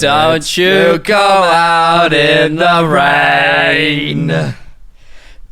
Don't you go out in the rain.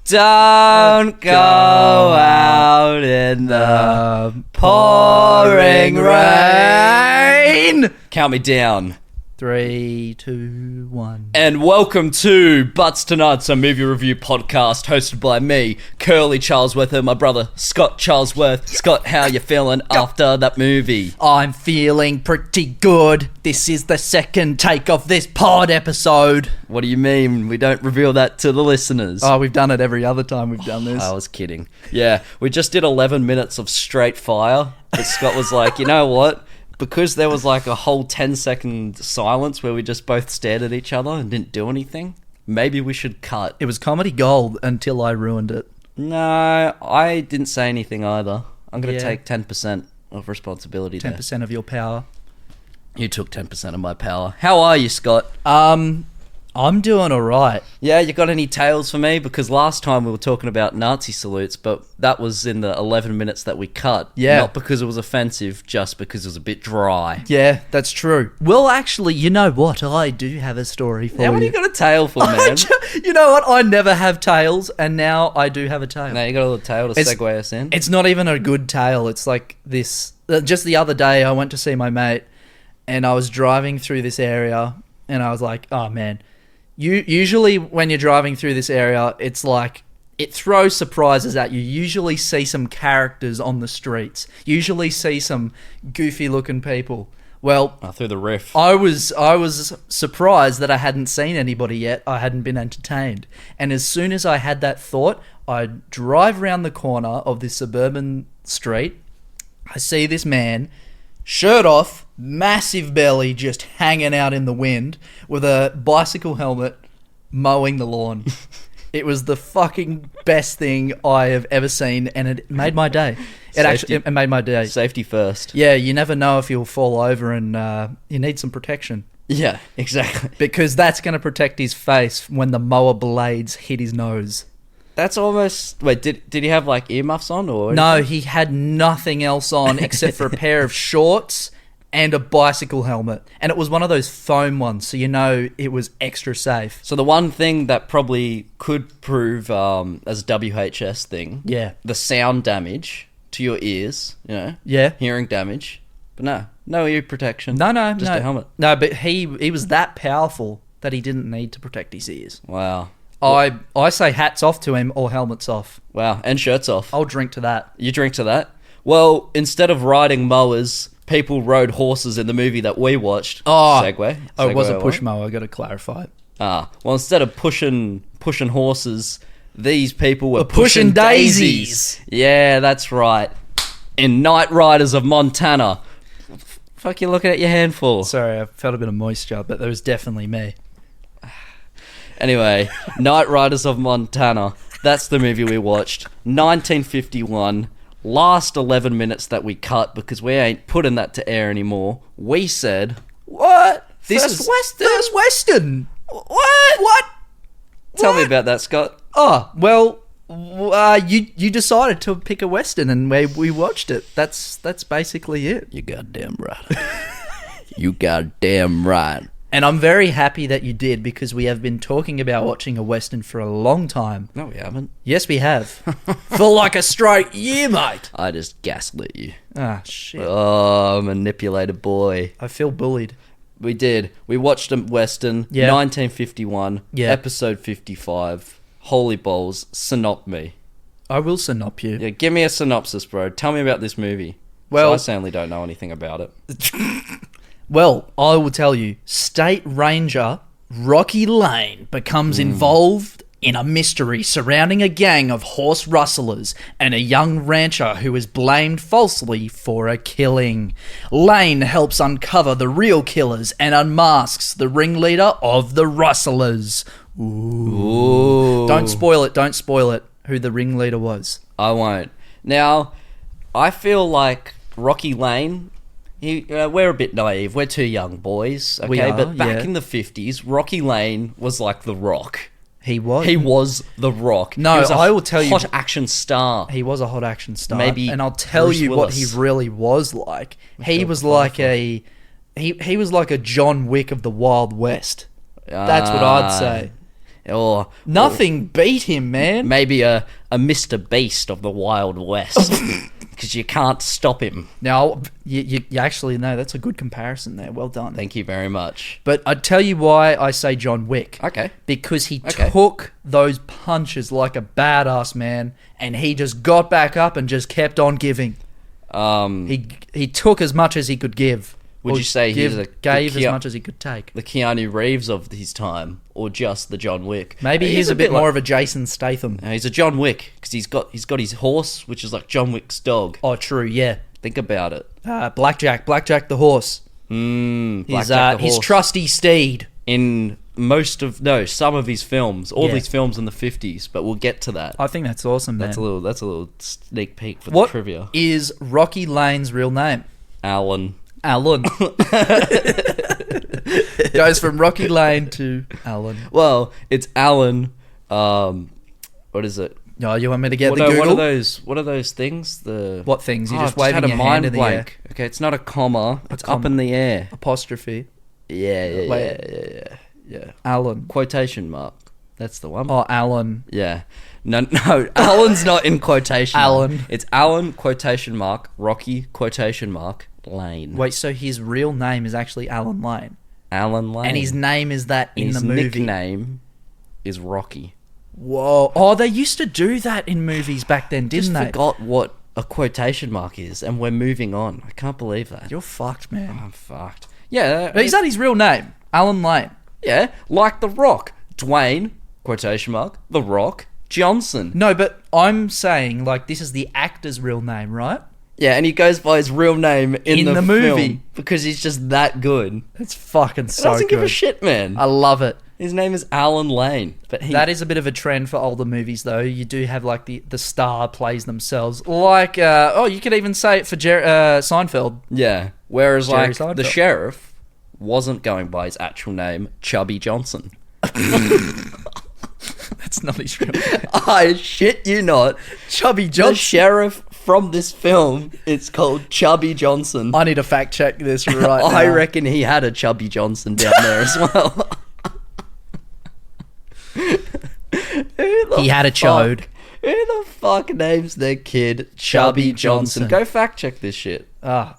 Don't go out in the pouring rain. Count me down. 3, 2, 1. And welcome to Butts to Nuts, a movie review podcast hosted by me, Curly Charlesworth, and my brother, Scott Charlesworth. Scott, how you feeling after that movie? I'm feeling pretty good. This is the second take of this pod episode. What do you mean? We don't reveal that to the listeners. Oh, we've done it every other time we've done this. I was kidding. Yeah, we just did 11 minutes of straight fire, but Scott was like, you know what? Because there was like a whole 10-second silence where we just both stared at each other and didn't do anything, maybe we should cut. It was comedy gold until I ruined it. No, I didn't say anything either. I'm going to take 10% of responsibility 10% of your power. You took 10% of my power. How are you, Scott? I'm doing all right. Yeah, you got any tales for me? Because last time we were talking about Nazi salutes, but that was in the 11 minutes that we cut. Yeah. Not because it was offensive, just because it was a bit dry. Yeah, that's true. Well, actually, you know what? I do have a story for you. How many you got a tale for, man? You know what? I never have tales, and now I do have a tale. Now you got a little tale to segue us in. It's not even a good tale. It's like this. Just the other day, I went to see my mate, and I was driving through this area, and I was like, oh, man. Usually when you're driving through this area, it's like it throws surprises at you. You usually see some characters on the streets. Usually see some goofy looking people. Well, through the riff. I was surprised that I hadn't seen anybody yet. I hadn't been entertained. And as soon as I had that thought, I drive around the corner of this suburban street. I see this man, shirt off, massive belly just hanging out in the wind with a bicycle helmet mowing the lawn. It was the fucking best thing I have ever seen, and it made my day. It made my day. Safety first. Yeah, you never know if you'll fall over, and you need some protection. Yeah, exactly. Because that's going to protect his face when the mower blades hit his nose. That's almost... Wait, did he have like earmuffs on or... No, he had nothing else on except for a pair of shorts and a bicycle helmet. And it was one of those foam ones, so you know it was extra safe. So the one thing that probably could prove as a WHS thing... Yeah. The sound damage to your ears, you know? Yeah. Hearing damage. But no ear protection. No. Just a helmet. No, but he was that powerful that he didn't need to protect his ears. Wow. I say hats off to him or helmets off. Wow, and shirts off. I'll drink to that. You drink to that? Well, instead of riding mowers, people rode horses in the movie that we watched. Oh, Segue it was a away. push mower, I got to clarify it. Well, instead of pushing horses, these people were pushing daisies. Yeah, that's right. In Night Riders of Montana. Fuck, you're looking at your handful. Sorry, I felt a bit of moisture, but that was definitely me. Anyway, Night Riders of Montana. That's the movie we watched. 1951. Last 11 minutes that we cut because we ain't putting that to air anymore. We said, what? This is First Western. What? Tell me about that, Scott. Oh, well, you decided to pick a Western and we watched it. That's basically it. You goddamn right. You goddamn right. And I'm very happy that you did because we have been talking about watching a Western for a long time. No, we haven't. Yes, we have. For like a straight year, mate. I just gaslit you. Ah, shit. Oh, manipulated boy. I feel bullied. We did. We watched a Western, 1951, episode 55. Holy balls, synop me. I will synop you. Yeah, give me a synopsis, bro. Tell me about this movie. Well, I certainly don't know anything about it. Well, I will tell you, State Ranger Rocky Lane becomes involved in a mystery surrounding a gang of horse rustlers and a young rancher who is blamed falsely for a killing. Lane helps uncover the real killers and unmasks the ringleader of the rustlers. Ooh. Don't spoil it, who the ringleader was. I won't. Now, I feel like Rocky Lane... we're a bit naive. We're two young boys, okay? We are, but back in the 50s, Rocky Lane was like The Rock. He was? He was The Rock. No, he was I will tell you... hot action star. He was a hot action star. Maybe and I'll tell Bruce you Willis. what he really was like. He was like a he was like a John Wick of the Wild West. That's what I'd say. Or Nothing beat him, man. maybe a Mr. Beast of the Wild West. Because you can't stop him. Now, you actually know that's a good comparison there. Well done. Thank you very much. But I'd tell you why I say John Wick. Okay. Because he took those punches like a badass man, and he just got back up and just kept on giving. He took as much as he could give. Would you say gave as much as he could take? The Keanu Reeves of his time, or just the John Wick? Maybe he's a bit more of a Jason Statham. No, he's a John Wick because he's got his horse, which is like John Wick's dog. Oh, true. Yeah. Think about it. Blackjack the horse. His trusty steed. In some of his films, all these films in the 50s, but we'll get to that. I think that's awesome, man. That's a little sneak peek for the trivia. What is Rocky Lane's real name? Alan. Goes from Rocky Lane to Alan. Well, it's Alan. What is it? No, you want me to get the Google? What are those things? What things? You're just waving your hand in the air. Okay, it's not a comma. It's up in the air. Apostrophe. Yeah. Alan. Quotation mark. That's the one. Oh, Alan. Yeah. No, Alan's not in quotation Alan. mark. It's Alan, quotation mark, Rocky, quotation mark, Lane. Wait, so his real name is actually Alan Lane? Alan Lane. And his name is that in the movie? His nickname is Rocky. Whoa. Oh, they used to do that in movies back then, didn't they? I forgot what a quotation mark is, and we're moving on. I can't believe that. You're fucked, man. I'm fucked. Yeah. But is that his real name? Alan Lane? Yeah, like The Rock. Dwayne, quotation mark, The Rock, Johnson. No, but I'm saying, like, this is the actor's real name, right? Yeah, and he goes by his real name in the movie film because he's just that good. It's fucking so good. He doesn't give a shit, man. I love it. His name is Alan Lane. But that is a bit of a trend for older movies, though. You do have, like, the star plays themselves. Like, you could even say it for Seinfeld. Yeah. Whereas, Jerry like, Seinfeld. the sheriff wasn't going by his actual name, Chubby Johnson. That's not his real name. I shit you not. Chubby Johnson. The sheriff from this film, it's called Chubby Johnson. I need to fact check this right now. I reckon he had a Chubby Johnson down there as well. He had a chode. Who the fuck names their kid Chubby Johnson? Go fact check this shit.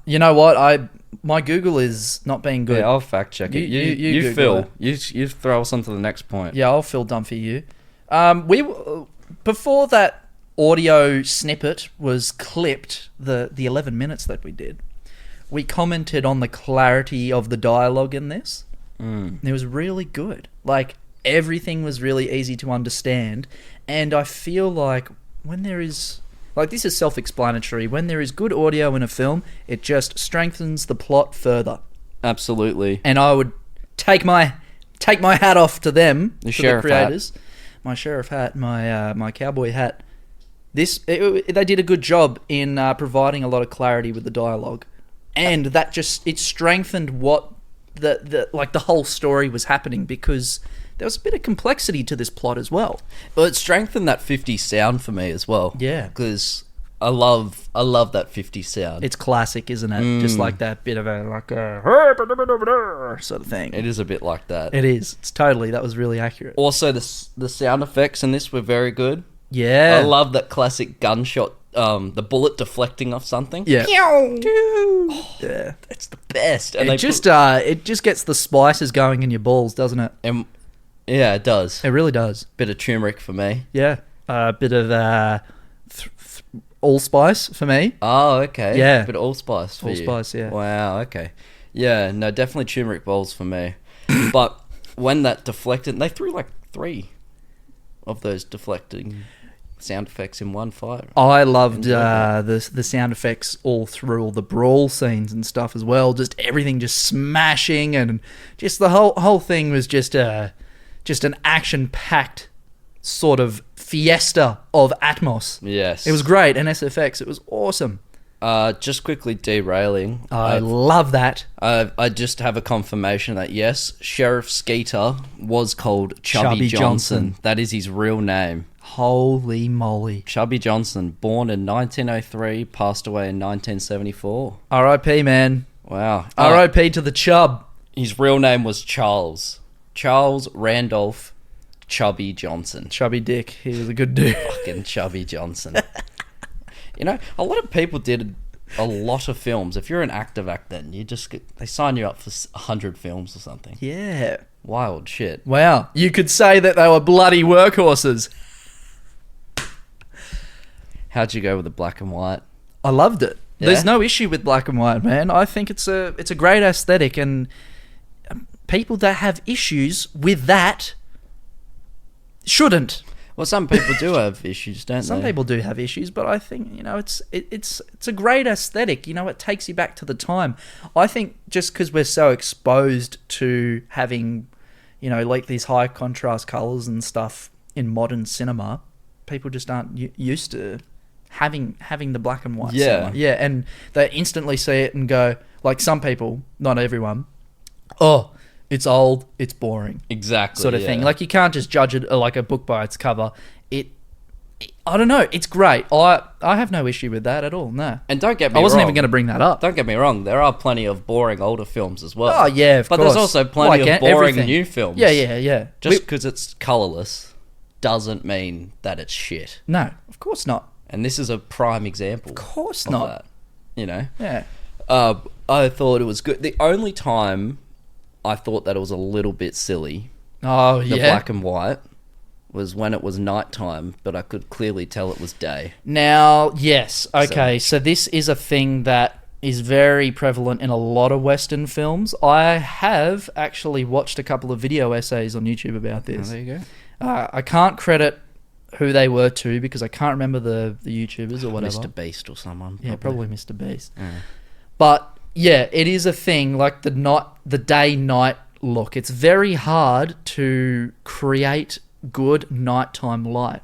You know what? My Google is not being good. Yeah, I'll fact check it. You Phil. You throw us on to the next point. Yeah, I'll feel dumb for you. Before that audio snippet was clipped, the 11 minutes that we did, we commented on the clarity of the dialogue in this. It was really good. Like, everything was really easy to understand, and I feel like when there is, like, this is self-explanatory, when there is good audio in a film, it just strengthens the plot further. Absolutely. And I would take my hat off to them, the creators. Hat. My sheriff hat, my cowboy hat. They did a good job in providing a lot of clarity with the dialogue, and that just, it strengthened what the whole story was happening, because there was a bit of complexity to this plot as well. Well, it strengthened that 50 sound for me as well. Yeah, because I love that 50 sound. It's classic, isn't it? Just like that bit of a sort of thing. It is a bit like that. It is. It's totally. That was really accurate. Also, the sound effects in this were very good. Yeah, I love that classic gunshot. The bullet deflecting off something. Yeah. Yeah, that's the best. And it just gets the spices going in your balls, doesn't it? And yeah, it does. It really does. Bit of turmeric for me. Yeah, a bit of allspice for me. Oh, okay. Yeah, bit of allspice for you. Allspice, yeah. Wow. Okay. Yeah. No, definitely turmeric balls for me. But when that deflected, they threw like 3 of those deflecting sound effects in one fight. I loved the sound effects all through all the brawl scenes and stuff as well. Just everything just smashing, and just the whole thing was just an action-packed sort of fiesta of Atmos. Yes. It was great, and SFX, it was awesome. Just quickly derailing. I love that. I just have a confirmation that yes, Sheriff Skeeter was called Chubby Johnson. That is his real name. Holy moly. Chubby Johnson, born in 1903, passed away in 1974. R.I.P., man. Wow. R.I.P. to the Chub. His real name was Charles Randolph Chubby Johnson. Chubby Dick. He was a good dude. Fucking Chubby Johnson. You know, a lot of people did a lot of films. If you're an actor back then, they sign you up for 100 films or something. Yeah. Wild shit. Wow. You could say that they were bloody workhorses. How'd you go with the black and white? I loved it. Yeah? There's no issue with black and white, man. I think it's a great aesthetic, and people that have issues with that shouldn't. Well, some people do have issues, don't they? Some people do have issues, but I think, you know, it's a great aesthetic. You know, it takes you back to the time. I think just because we're so exposed to having, you know, like these high contrast colours and stuff in modern cinema, people just aren't used to having the black and white cinema. Yeah, and they instantly see it and go, like some people, not everyone, oh, it's old, it's boring. Exactly. Sort of thing. Like, you can't just judge it like a book by its cover. I don't know, it's great. I have no issue with that at all, no. And don't get me wrong. I wasn't even going to bring that up. Don't get me wrong, there are plenty of boring older films as well. Oh, yeah, of course. But there's also plenty of boring everything. new films. Yeah. Just because it's colourless doesn't mean that it's shit. No, of course not. And this is a prime example. Of course of not. that, you know? Yeah. I thought it was good. The only time I thought that it was a little bit silly, the black and white, was when it was nighttime, but I could clearly tell it was day. Now, yes, okay, so this is a thing that is very prevalent in a lot of Western films. I have actually watched a couple of video essays on YouTube about this. Oh, there you go. I can't credit who they were to because I can't remember the YouTubers or whatever. Mr. Beast or someone. Yeah, probably Mr. Beast. Yeah. But yeah, it is a thing, like the day-night look. It's very hard to create good nighttime light.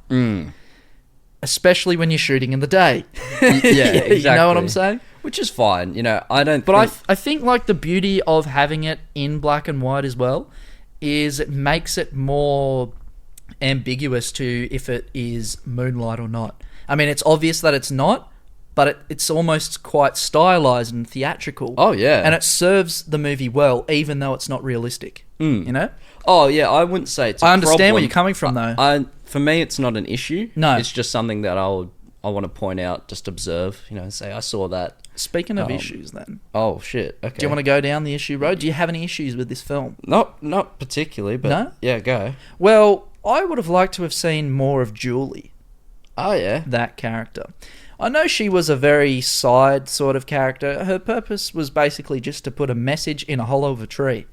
Especially when you're shooting in the day. Yeah, exactly. You know what I'm saying? Which is fine, you know, I don't But think... I think like the beauty of having it in black and white as well is it makes it more ambiguous to if it is moonlight or not. I mean, it's obvious that it's not, but it's almost quite stylized and theatrical. Oh, yeah. And it serves the movie well, even though it's not realistic. You know? Oh, yeah, I wouldn't say it's a I understand problem. where you're coming from, though. For me, it's not an issue. No. It's just something that I want to point out, just observe, you know, say, I saw that. Speaking of issues, then. Oh, shit, okay. Do you want to go down the issue road? Do you have any issues with this film? Not particularly, but... No? Yeah, go. Well, I would have liked to have seen more of Julie. Oh, yeah. That character. I know she was a very side sort of character. Her purpose was basically just to put a message in a hollow of a tree.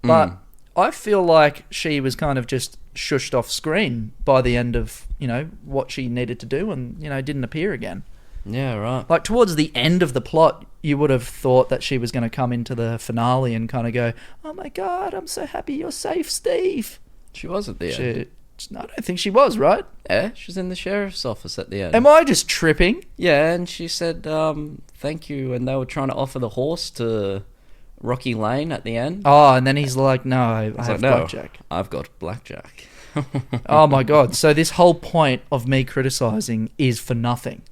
But I feel like she was kind of just shushed off screen by the end of, you know, what she needed to do and, you know, didn't appear again. Yeah, right. Like, towards the end of the plot, you would have thought that she was going to come into the finale and kind of go, oh my God, I'm so happy you're safe, Steve. She was at the end. I don't think she was, right? Yeah, she's in the sheriff's office at the end. Am I just tripping? Yeah, and she said, thank you, and they were trying to offer the horse to Rocky Lane at the end. Oh, and then he's like, no, I have like, no, blackjack. I've got blackjack. Oh my God. So this whole point of me criticising is for nothing.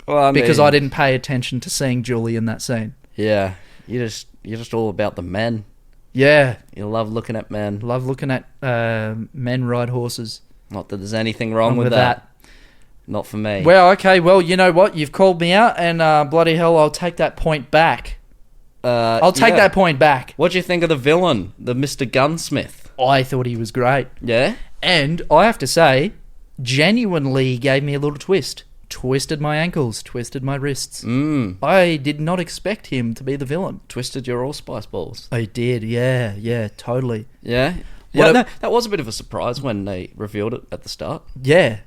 Well, because I didn't pay attention to seeing Julie in that scene. Yeah, you're just all about the men. Yeah. You love looking at men. Love looking at men ride horses. Not that there's anything wrong with that. Not for me. Well, okay, well, you know what? You've called me out, and bloody hell, I'll take that point back. I'll take that point back. What do you think of the villain, the Mr. Gunsmith? I thought he was great. Yeah? And I have to say, genuinely gave me a little twist. Twisted my ankles, twisted my wrists. I did not expect him to be the villain. Twisted your allspice balls. I did, yeah, totally. Yeah? Yeah, no, that was a bit of a surprise when they revealed it at the start. Yeah,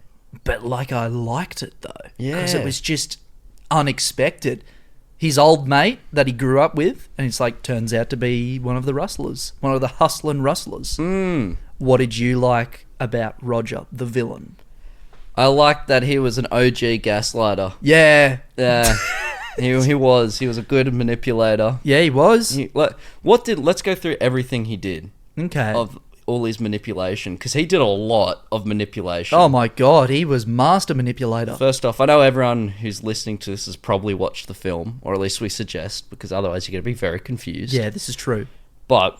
but like I liked it though. Yeah. Because it was just unexpected. His old mate that he grew up with, and it's like, turns out to be one of the rustlers. One of the hustling rustlers. What did you like about Roger, the villain? I liked that he was an OG gaslighter. Yeah. Yeah. he was a good manipulator. Yeah, he was. Let's go through everything he did. Okay. Of all his manipulation, because he did a lot of manipulation. Oh my god, he was master manipulator. First off, I know everyone who's listening to this has probably watched the film, or at least we suggest, because otherwise you're going to be very confused. Yeah, this is true. But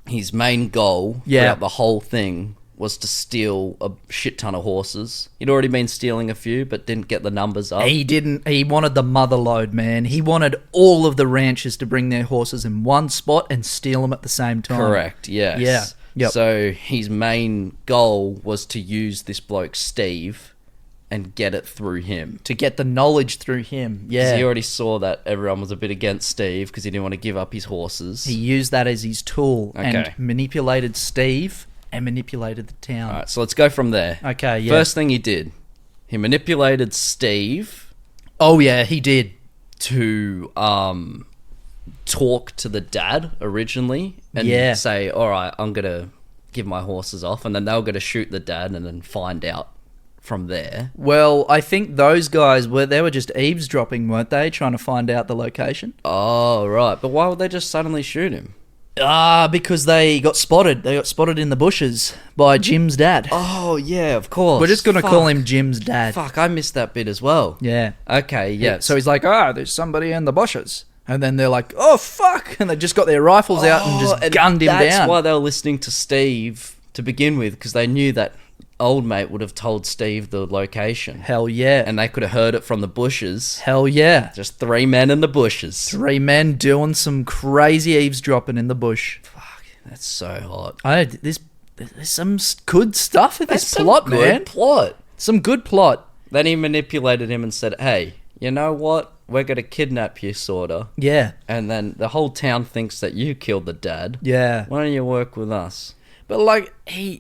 his main goal throughout the whole thing was to steal a shit ton of horses. He'd already been stealing a few, but didn't get the numbers up. He wanted the mother load, man. He wanted all of the ranchers to bring their horses in one spot and steal them at the same time. Correct, yes. Yeah. Yep. So his main goal was to use this bloke, Steve, and get it through him. To get the knowledge through him, yeah. 'Cause he already saw that everyone was a bit against Steve because he didn't want to give up his horses. He used that as his tool and Okay. manipulated Steve and manipulated the town. Alright, so let's go from there. Okay, yeah. First thing he did, he manipulated Steve Oh, yeah, he did. to talk to the dad originally and Yeah. say, alright, I'm going to give my horses off, and then they were going to shoot the dad and then find out from there. Well, I think those guys they were just eavesdropping, weren't they? Trying to find out the location. Oh, right. But why would they just suddenly shoot him? Because they got spotted. They got spotted in the bushes by Jim's dad. Oh, yeah, of course. We're just going to Fuck. call him Jim's dad. Fuck, I missed that bit as well. Yeah. Okay, yeah. So he's like, there's somebody in the bushes. And then they're like, oh, fuck. And they just got their rifles out and just gunned him down. That's why they were listening to Steve to begin with, because they knew that old mate would have told Steve the location. Hell yeah. And they could have heard it from the bushes. Hell yeah. Just 3 men in the bushes. 3 men doing some crazy eavesdropping in the bush. Fuck, that's so hot. There's some good stuff in this That's plot, some good man. plot. Some good plot. Then he manipulated him and said, hey, you know what? We're going to kidnap you, sorta. Yeah. And then the whole town thinks that you killed the dad. Yeah. Why don't you work with us? But like he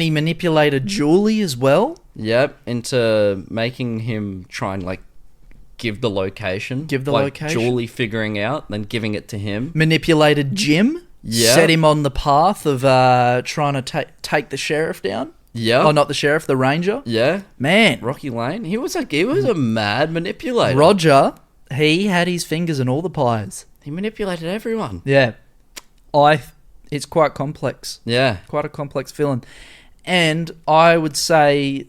manipulated Julie as well. Yep, into making him try and like give the location. Give the like location. Julie figuring out, then giving it to him. Manipulated Jim. Yeah. Set him on the path of trying to take the sheriff down. Yeah. Oh, not the sheriff, the ranger. Yeah. Man, Rocky Lane. He was a mad manipulator. Roger, he had his fingers in all the pies. He manipulated everyone. Yeah. It's quite complex. Yeah. Quite a complex villain. And I would say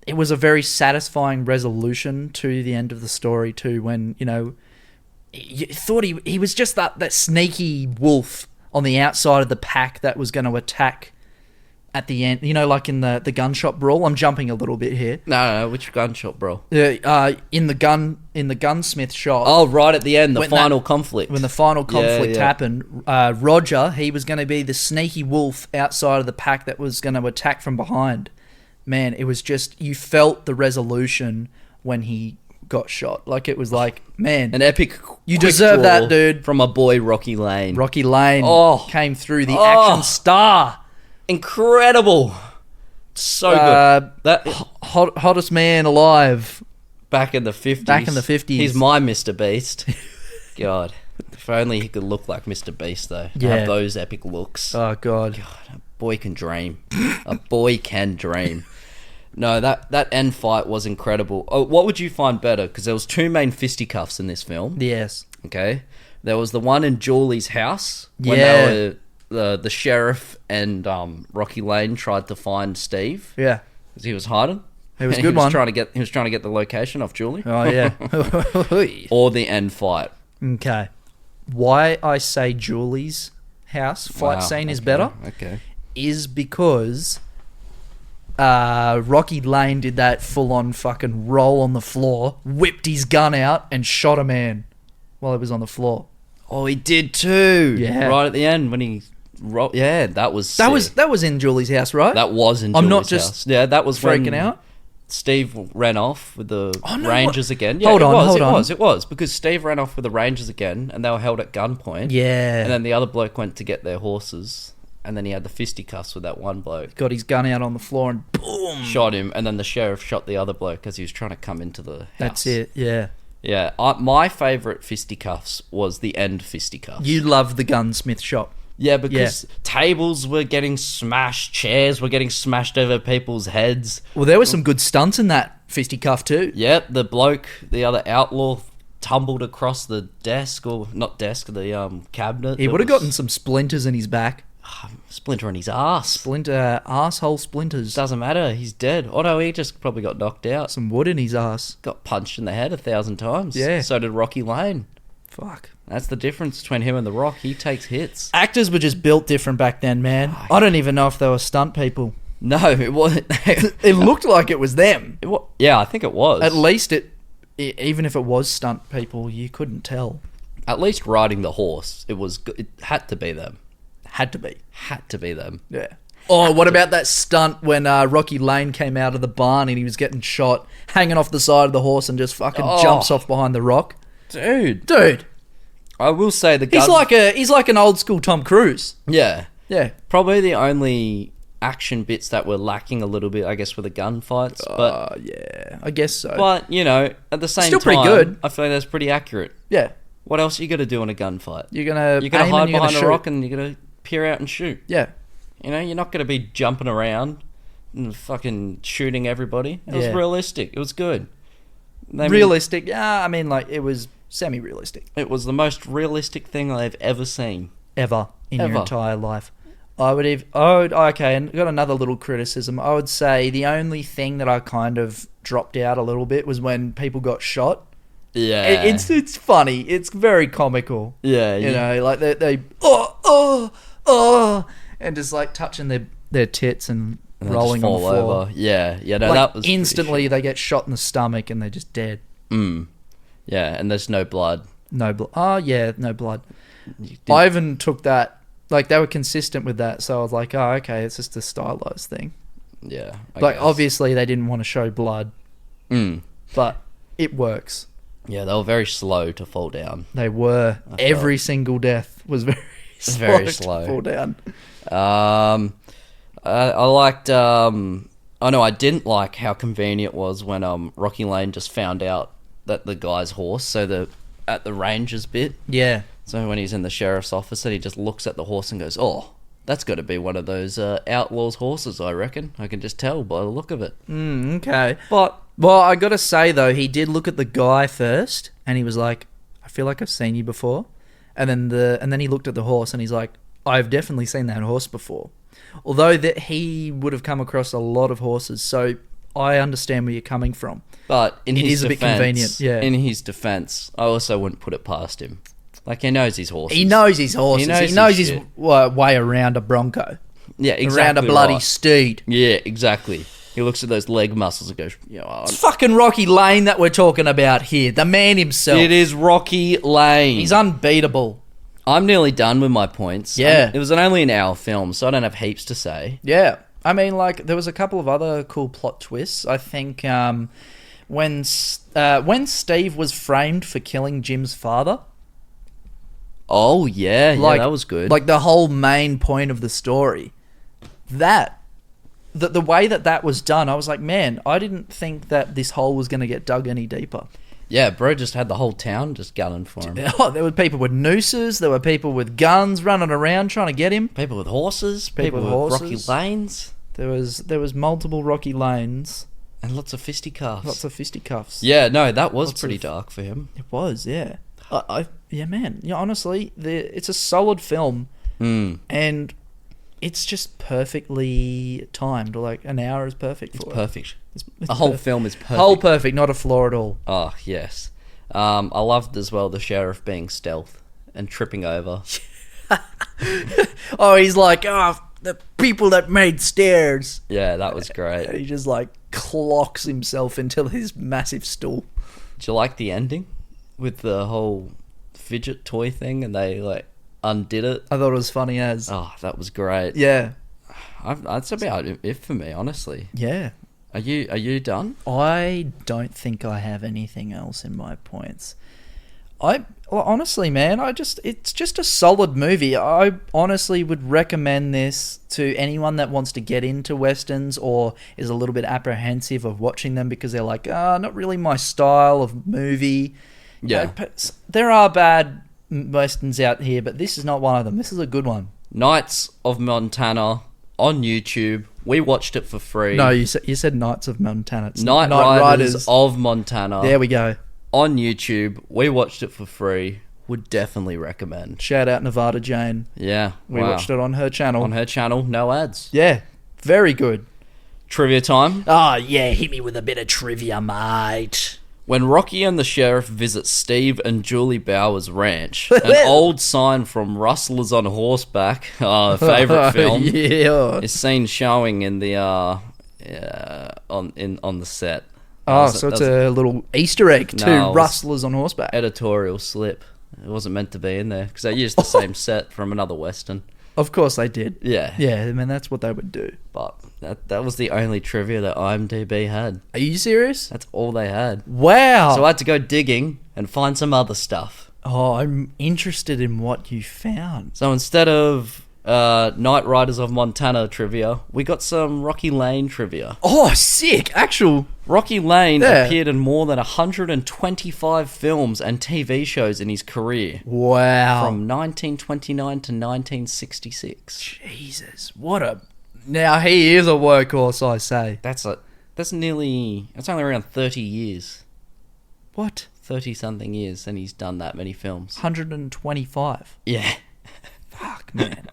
it was a very satisfying resolution to the end of the story too, when, you thought he was just that sneaky wolf on the outside of the pack that was going to attack at the end, like in the gun shop brawl. I'm jumping a little bit here. No, which gun shop, bro? In the gunsmith shop. Oh, right at the end, the When final conflict. When the final conflict yeah. happened, Roger, he was going to be the sneaky wolf outside of the pack that was going to attack from behind. Man, it was just, you felt the resolution when he got shot. Like, it was like, man, An epic you quick deserve draw that, dude. From my boy Rocky Lane. Rocky Lane came through, the Oh. action star. Incredible. So good. That Hottest man alive. back in the 50s. Back in the 50s. He's my Mr. Beast. God. If only he could look like Mr. Beast, though. Yeah. Have those epic looks. Oh, God. A boy can dream. A boy can dream. No, that end fight was incredible. Oh, what would you find better? Because there was 2 main fisticuffs in this film. Yes. Okay. There was the one in Julie's house. When Yeah. they were, the sheriff and Rocky Lane tried to find Steve. Yeah. Because he was hiding. It was a He good was one. Trying to get, he was trying to get the location off Julie. Oh, yeah. Or the end fight. Okay. Why I say Julie's house fight Wow, scene is okay, better Okay. is because Rocky Lane did that full-on fucking roll on the floor, whipped his gun out, and shot a man while he was on the floor. Oh, he did too. Yeah. Right at the end when he... Yeah, that was sick. That was in Julie's house, right? That was in I'm Julie's not just house. Yeah, that was freaking when out. Steve ran off with the no, Rangers what? again. Yeah, Hold on, it was because Steve ran off with the Rangers again, and they were held at gunpoint. Yeah. And then the other bloke went to get their horses, and then he had the fisticuffs with that one bloke. Got his gun out on the floor and boom. Shot him, and then the sheriff shot the other bloke as he was trying to come into the house. That's it, yeah. Yeah, my favourite fisticuffs was the end fisticuffs. You love the gunsmith shop. Yeah, because tables were getting smashed, chairs were getting smashed over people's heads. Well, there were some good stunts in that fisticuff too. Yep, the bloke, the other outlaw, tumbled across the desk, or not desk, the cabinet. He would have gotten some splinters in his back. Splinter on his ass. Asshole splinters. Doesn't matter. He's dead. Oh no, he just probably got knocked out. Some wood in his ass. Got punched in the head 1,000 times. Yeah. So did Rocky Lane. Fuck. That's the difference between him and The Rock. He takes hits. Actors were just built different back then, man. I don't even know if they were stunt people. No, it wasn't. It looked like it was them. Yeah, I think it was. At least even if it was stunt people, you couldn't tell. At least riding the horse, it had to be them. Had to be. Had to be them. Yeah. Oh, what about that stunt when Rocky Lane came out of the barn and he was getting shot, hanging off the side of the horse and just fucking jumps off behind the rock? Dude. I will say He's like an old school Tom Cruise. Yeah. Yeah. Probably the only action bits that were lacking a little bit, I guess, were the gunfights. But yeah, I guess so. But, you know, at the same Still time, pretty good. I feel like that's pretty accurate. Yeah. What else are you got to do in a gunfight? You're gonna hide behind a rock and you're gonna peer out and shoot. Yeah. You know, you're not gonna be jumping around and fucking shooting everybody. It was realistic. It was good. Realistic? Yeah, I mean, like, it was semi-realistic. It was the most realistic thing I've ever seen. Ever in your entire life. Okay, and got another little criticism. I would say the only thing that I kind of dropped out a little bit was when people got shot. Yeah. It's funny. It's very comical. Yeah. You know, like they and just like touching their tits and rolling on the floor. Over. Yeah. No, like, that was instantly they get shot in the stomach and they're just dead. Yeah, and there's no blood. No blood. Oh yeah, no blood. I even took that. Like, they were consistent with that, so I was like, oh, okay, it's just a stylized thing. Yeah. I Like, guess. obviously, they didn't want to show blood, but it works. Yeah, they were very slow to fall down. They were. Every single death was very slow to fall down. I liked... I didn't like how convenient it was when Rocky Lane just found out that the guy's horse, at the Rangers bit. Yeah. So when he's in the sheriff's office, and he just looks at the horse and goes, "Oh, that's got to be one of those outlaws' horses, I reckon. I can just tell by the look of it." Okay. But Well, I got to say, though, he did look at the guy first, and he was like, I feel like I've seen you before. And then he looked at the horse, and he's like, I've definitely seen that horse before. Although that he would have come across a lot of horses, so I understand where you're coming from. But in his is a bit convenient, yeah. In his defense, I also wouldn't put it past him. Like, he knows his horses. He knows his horses. He knows his shit. way around a bronco. Yeah, exactly. Around a bloody right. steed. Yeah, exactly. He looks at those leg muscles and goes, It's fucking Rocky Lane that we're talking about here. The man himself. It is Rocky Lane. He's unbeatable. I'm nearly done with my points. Yeah. It was only an hour film, so I don't have heaps to say. Yeah. I mean, like, there was a couple of other cool plot twists. I think when Steve was framed for killing Jim's father. Oh, yeah. Like, that was good. Like, the whole main point of the story. The way that was done, I was like, man, I didn't think that this hole was going to get dug any deeper. Yeah, bro just had the whole town just gunning for him. Oh, there were people with nooses. There were people with guns running around trying to get him. People with horses. People with Rocky Lanes. There was multiple Rocky Lanes. And lots of fisticuffs. Lots of fisticuffs. Yeah, no, that was pretty dark for him. It was, yeah. Yeah, man. Yeah, honestly, it's a solid film. And it's just perfectly timed. Like, an hour is perfect for it. Perfect. It's The whole film is perfect. Whole perfect, not a flaw at all. Oh, yes. I loved as well the sheriff being stealth and tripping over. Oh, he's like, the people that made stairs. Yeah, that was great. And he just, like, clocks himself into his massive stool. Did you like the ending with the whole fidget toy thing and they, like, undid it? I thought it was funny as. Oh, that was great. Yeah. That's about it for me, honestly. Yeah. Are you done? I don't think I have anything else in my points. Honestly, man, it's just a solid movie. I honestly would recommend this to anyone that wants to get into westerns or is a little bit apprehensive of watching them because they're like, not really my style of movie. Yeah. There are bad westerns out here, but this is not one of them. This is a good one. Knights of Montana on YouTube. We watched it for free. No, you said Knights of Montana. It's Night Riders of Montana. There we go. On YouTube. We watched it for free. Would definitely recommend. Shout out Nevada Jane. Yeah. We watched it on her channel. On her channel, no ads. Yeah, very good. Trivia time. Oh, yeah, hit me with a bit of trivia, mate. When Rocky and the Sheriff visit Steve and Julie Bauer's ranch, an old sign from Rustlers on Horseback, our favourite film, Yeah. is seen showing in the on the set. So it's a little Easter egg to No, it was Rustlers on Horseback. editorial slip. It wasn't meant to be in there because they used the same set from another Western. Of course they did. Yeah. Yeah, I mean, that's what they would do. But that was the only trivia that IMDb had. Are you serious? That's all they had. Wow. So I had to go digging and find some other stuff. Oh, I'm interested in what you found. So instead of Knight Riders of Montana trivia, we got some Rocky Lane trivia. Oh, sick. Actual. Rocky Lane Yeah. appeared in more than 125 films and TV shows in his career. Wow. From 1929 to 1966. Jesus. What a... Now, he is a workhorse, I say. That's only around 30 years. What? 30 something years and he's done that many films. 125. Yeah. Fuck, man.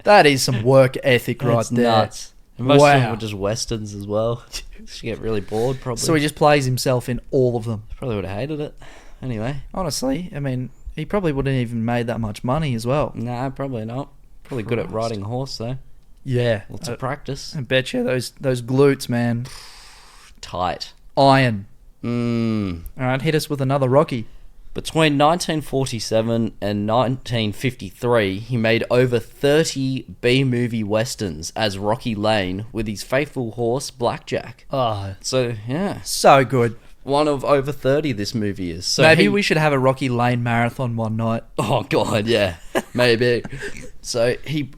That is some work ethic right That's there. nuts. And most of them Wow. were just westerns as well. Should get really bored probably. So he just plays himself in all of them. Probably would have hated it. Anyway. Honestly, I mean, he probably wouldn't even made that much money as well. Nah, probably not. Probably good at Christ. riding a horse though. Yeah. Lots of practice. I bet you those glutes, man. Tight. Iron. Mmm. All right, hit us with another Rocky. Between 1947 and 1953, he made over 30 B-movie westerns as Rocky Lane with his faithful horse, Blackjack. Oh, So, yeah. so good. One of over 30 this movie is. So Maybe we should have a Rocky Lane marathon one night. Oh, God, yeah. Maybe. So, he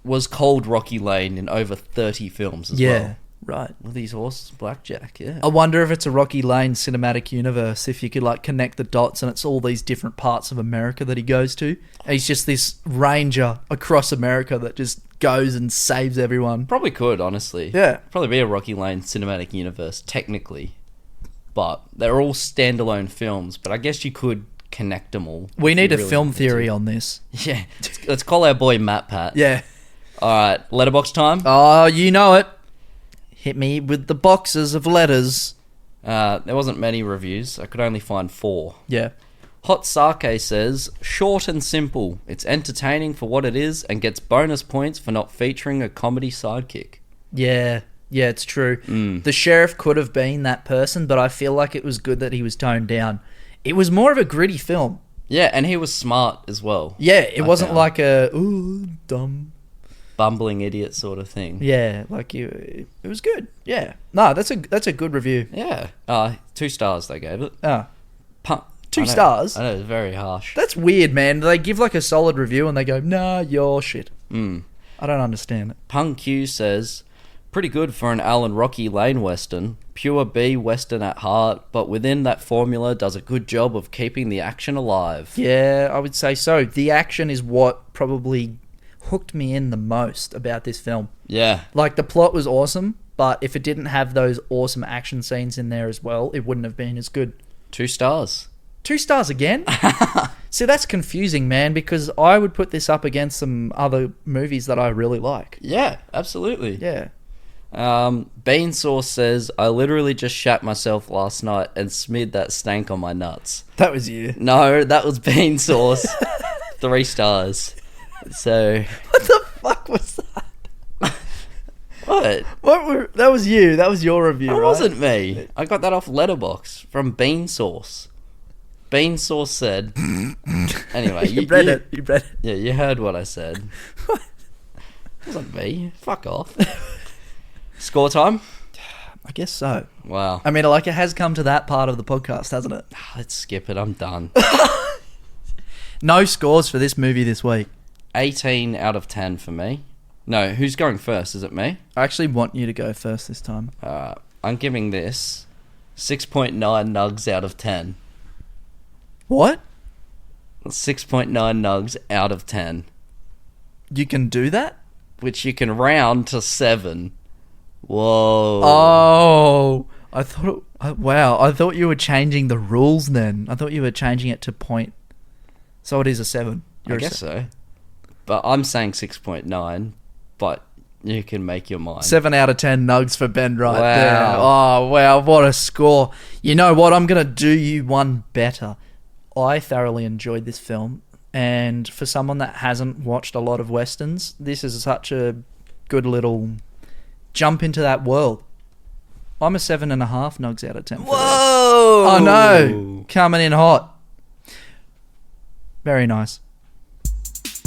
was called Rocky Lane in over 30 films as well. Right. With his horse, Blackjack, yeah. I wonder if it's a Rocky Lane cinematic universe, if you could like connect the dots and it's all these different parts of America that he goes to. And he's just this ranger across America that just goes and saves everyone. Probably could, honestly. Yeah. Probably be a Rocky Lane cinematic universe, technically. But they're all standalone films, but I guess you could connect them all. We if need you a really film wanted theory to. on this. Yeah. Let's call our boy Matt Pat. Yeah. Alright, letterbox time. Oh, you know it. Hit me with the boxes of letters. There wasn't many reviews. I could only find 4. Yeah. Hot Sake says, short and simple. It's entertaining for what it is and gets bonus points for not featuring a comedy sidekick. Yeah. Yeah, it's true. The sheriff could have been that person, but I feel like it was good that he was toned down. It was more of a gritty film. Yeah, and he was smart as well. Yeah, it wasn't found. like a, ooh, dumb. Bumbling idiot sort of thing. Yeah, like it was good. Yeah. No, that's a good review. Yeah. 2 stars they gave it. Ah, Punk. 2 I know- stars? I know, it's very harsh. That's weird, man. They give like a solid review and they go, nah, you're shit. Mm. I don't understand it. Punk Q says, pretty good for an Alan Rocky Lane Western. Pure B Western at heart, but within that formula does a good job of keeping the action alive. Yeah, I would say so. The action is what probably hooked me in the most about this film. Yeah. Like, the plot was awesome, but if it didn't have those awesome action scenes in there as well, it wouldn't have been as good. 2 stars. 2 stars again? See, that's confusing, man, because I would put this up against some other movies that I really like. Yeah, absolutely. Yeah. Bean Sauce says, I literally just shat myself last night and smeared that stank on my nuts. That was you. No, that was Bean Sauce. 3 stars. So, What the fuck was that? what? That was you. That was your review, That right? wasn't me. I got that off Letterbox from Bean Sauce. Bean Sauce said. Anyway, You read it. You read it. Yeah, you heard what I said. It wasn't me. Fuck off. Score time? I guess so. Wow. I mean, like, it has come to that part of the podcast, hasn't it? Let's skip it. I'm done. No scores for this movie this week. 18 out of 10 for me. No, who's going first? Is it me? I actually want you to go first this time. I'm giving this 6.9 nugs out of 10. What? 6.9 nugs out of 10. You can do that? Which you can round to 7. Whoa. Oh, I thought. Wow, I thought you were changing the rules then. I thought you were changing it to point. So it is a 7. I guess so. But I'm saying 6.9, but you can make your mind. 7 out of 10 nugs for Ben right Wow. there. Oh, wow, what a score. You know what? I'm going to do you one better. I thoroughly enjoyed this film. And for someone that hasn't watched a lot of Westerns, this is such a good little jump into that world. I'm a 7.5 nugs out of 10 for this. Whoa! Oh no, coming in hot. Very nice.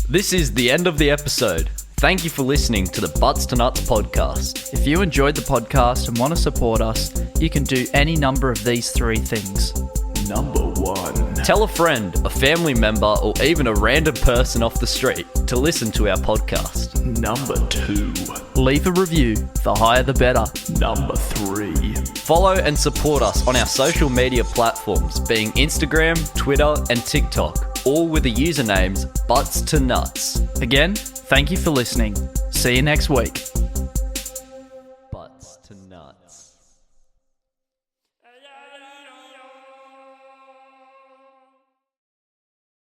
This is the end of the episode. Thank you for listening to the Butts to Nuts podcast. If you enjoyed the podcast and want to support us, you can do any number of these 3 things. Number 1. Tell a friend, a family member, or even a random person off the street to listen to our podcast. Number 2. Leave a review. The higher the better. Number 3. Follow and support us on our social media platforms, being Instagram, Twitter, and TikTok, all with the usernames Butts to Nuts. Again, thank you for listening. See you next week.